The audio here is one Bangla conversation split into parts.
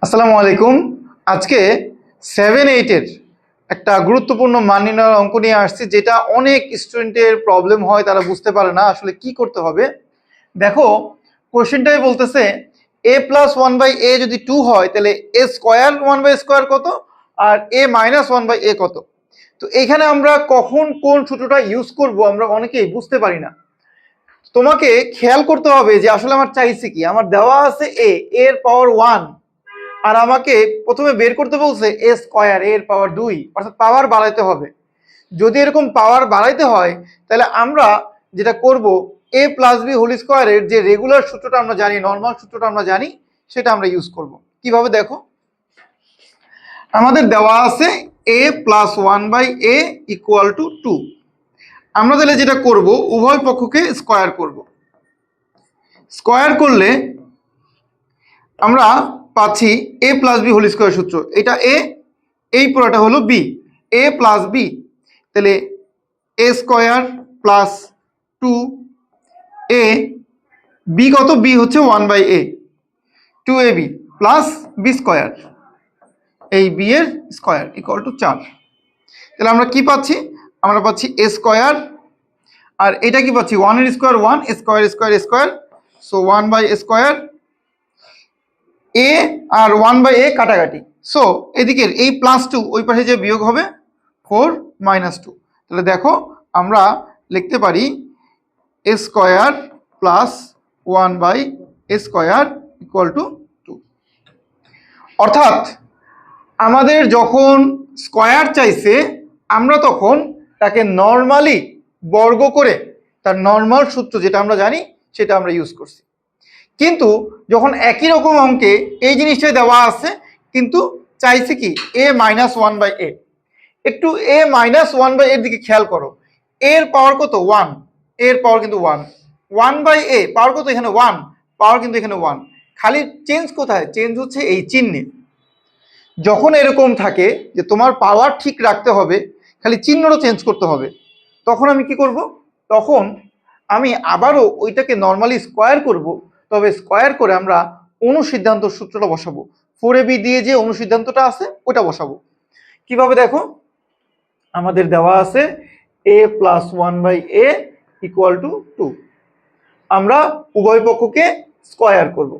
আসসালামু আলাইকুম। আজকে 7-8 এর একটা গুরুত্বপূর্ণ মান নির্ণয়ের অঙ্ক নিয়ে আসছি, যেটা অনেক স্টুডেন্টের প্রবলেম হয়, তারা বুঝতে পারে না আসলে কি করতে হবে। দেখো, কোশ্চেনটাই বলতেছে a প্লাস 1/a যদি 2 হয় তাহলে a স্কোয়ার 1/স্কোয়ার কত আর a মাইনাস 1/a কত। তো এখানে আমরা কখন কোন সূত্রটা ইউজ করব আমরা অনেকেই বুঝতে পারি না। তোমাকে খেয়াল করতে হবে যে আসলে আমার চাইছে কি। আমার দেওয়া আছে এর পাওয়ার 1, আর আমাকে প্রথমে বের করতে বলছে এ স্কোয়ার এর পাওয়ার 2, অর্থাৎ পাওয়ার বাড়াইতে হবে। যদি এরকম পাওয়ার বাড়াইতে হয় তাহলে আমরা যেটা করব, এ প্লাস বি হোল স্কোয়ারের যে রেগুলার সূত্রটা আমরা জানি, নর্মাল সূত্রটা আমরা জানি, সেটা আমরা ইউজ করব। কিভাবে দেখো, আমাদের দেওয়া আছে এ প্লাস 1/a ইকুয়াল টু 2। আমরা তাহলে যেটা করব, উভয় পক্ষকে স্কোয়ার করব। স্কোয়ার করলে আমরা পাচ্ছি এ প্লাস বি হোল স্কোয়ার সূত্র। এটা এ, এই পুরোটা হলো বি, এ প্লাস বি। তাহলে A square plus 2a, B কত, বি হচ্ছে 1/a, 2ab plus B square, এই বি এর স্কোয়ার ইকুয়াল টু 4। তাহলে আমরা কি পাচ্ছি, আমরা পাচ্ছি এ স্কোয়ার, আর এটা কি পাচ্ছি 1 এর square 1, square square square, so 1/a স্কোয়ার। এ আর 1/a কাটাকাটি, সো এদিকের এই +2 ওই পাশে যে বিয়োগ হবে 4 - 2। তাহলে দেখো আমরা লিখতে পারি a square plus 1/a square equal two 2। অর্থাৎ আমাদের যখন স্কোয়ার চাইছে, আমরা তখন তাকে নর্মালি বর্গ করে তার নর্মাল সূত্র যেটা আমরা জানি সেটা আমরা ইউজ করছি। কিন্তু যখন একই রকম অঙ্কে এই জিনিসটাই দেওয়া আছে, কিন্তু চাইছে কি a মাইনাস 1/a, একটু a মাইনাস 1/a এর দিকে খেয়াল করো। এর পাওয়ার কত 1, এর পাওয়ার কিন্তু 1, 1/a পাওয়ার কত এখানে 1, পাওয়ার কিন্তু এখানে 1। খালি চেঞ্জ কোথায়, চেঞ্জ হচ্ছে এই চিহ্নে। যখন এরকম থাকে যে তোমার পাওয়ার ঠিক রাখতে হবে, খালি চিহ্নটা চেঞ্জ করতে হবে, তখন আমি কি করব, তখন আমি আবারও ওইটাকে নর্মালি স্কোয়ার করব। তবে স্কোয়ার করে আমরা অনুসিদ্ধান্ত সূত্রটা বসাবো, 4ab দিয়ে যে অনুসিদ্ধান্তটা আছে ওটা বসাবো। কিভাবে দেখো, আমাদের দেওয়া আছে a plus 1/a equal to 2। আমরা উভয় পক্ষকে স্কোয়ার করব,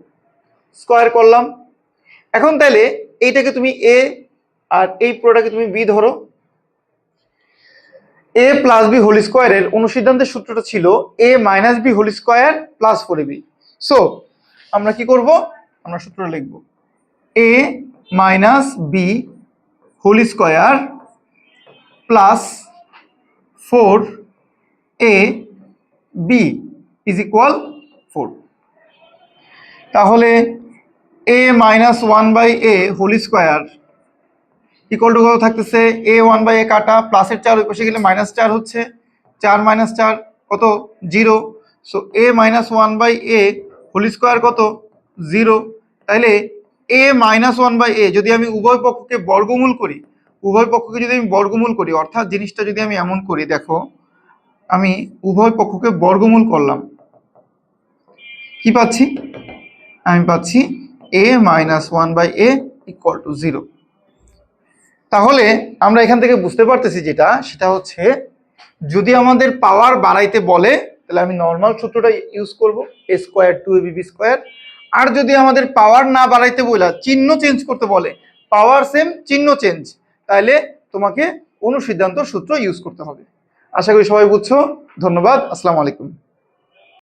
স্কোয়ার করলাম। এখন তাহলে এইটাকে তুমি a আর এই পুরোটাকে তুমি b ধরো। a প্লাস বি হোল স্কোয়ারের অনুসিদ্ধান্তের সূত্রটা ছিল a minus B whole square plus 4ab। So আমরা কি করব, আমরা সূত্র লিখব a minus B whole square plus 4ab is equal 4। তাহলে a minus 1/a whole square equal to কত থাকতেছে, a 1/a কাটা, প্লাসের 4 ওই পাশে গেলে -4 হচ্ছে, 4 - 4 কত 0। So a minus 1/a whole square কত 0। তাহলে a মাইনাস 1/a যদি আমি উভয় পক্ষকে বর্গমূল করি, উভয় পক্ষকে যদি আমি বর্গমূল করি, অর্থাৎ জিনিসটা যদি আমি এমন করি, দেখো আমি উভয় পক্ষকে বর্গমূল করলাম, কি পাচ্ছি, আমি পাচ্ছি a minus 1/a equal to 0। তাহলে আমরা এখান থেকে বুঝতে পারতেছি যেটা, সেটা হচ্ছে যদি আমাদের পাওয়ার বাড়াইতে বলে তাহলে আমি নর্মাল সূত্রটা ইউজ করব, a স্কোয়ার 2ab স্কোয়ার। আর যদি আমাদের পাওয়ার না বাড়াইতে বলে চিহ্ন চেঞ্জ করতে বলে, পাওয়ার সেম চিহ্ন চেঞ্জ, তাহলে তোমাকে অনুসিদ্ধান্ত সূত্র ইউজ করতে হবে। আশা করি সবাই বুঝছো। ধন্যবাদ, আসসালামু আলাইকুম।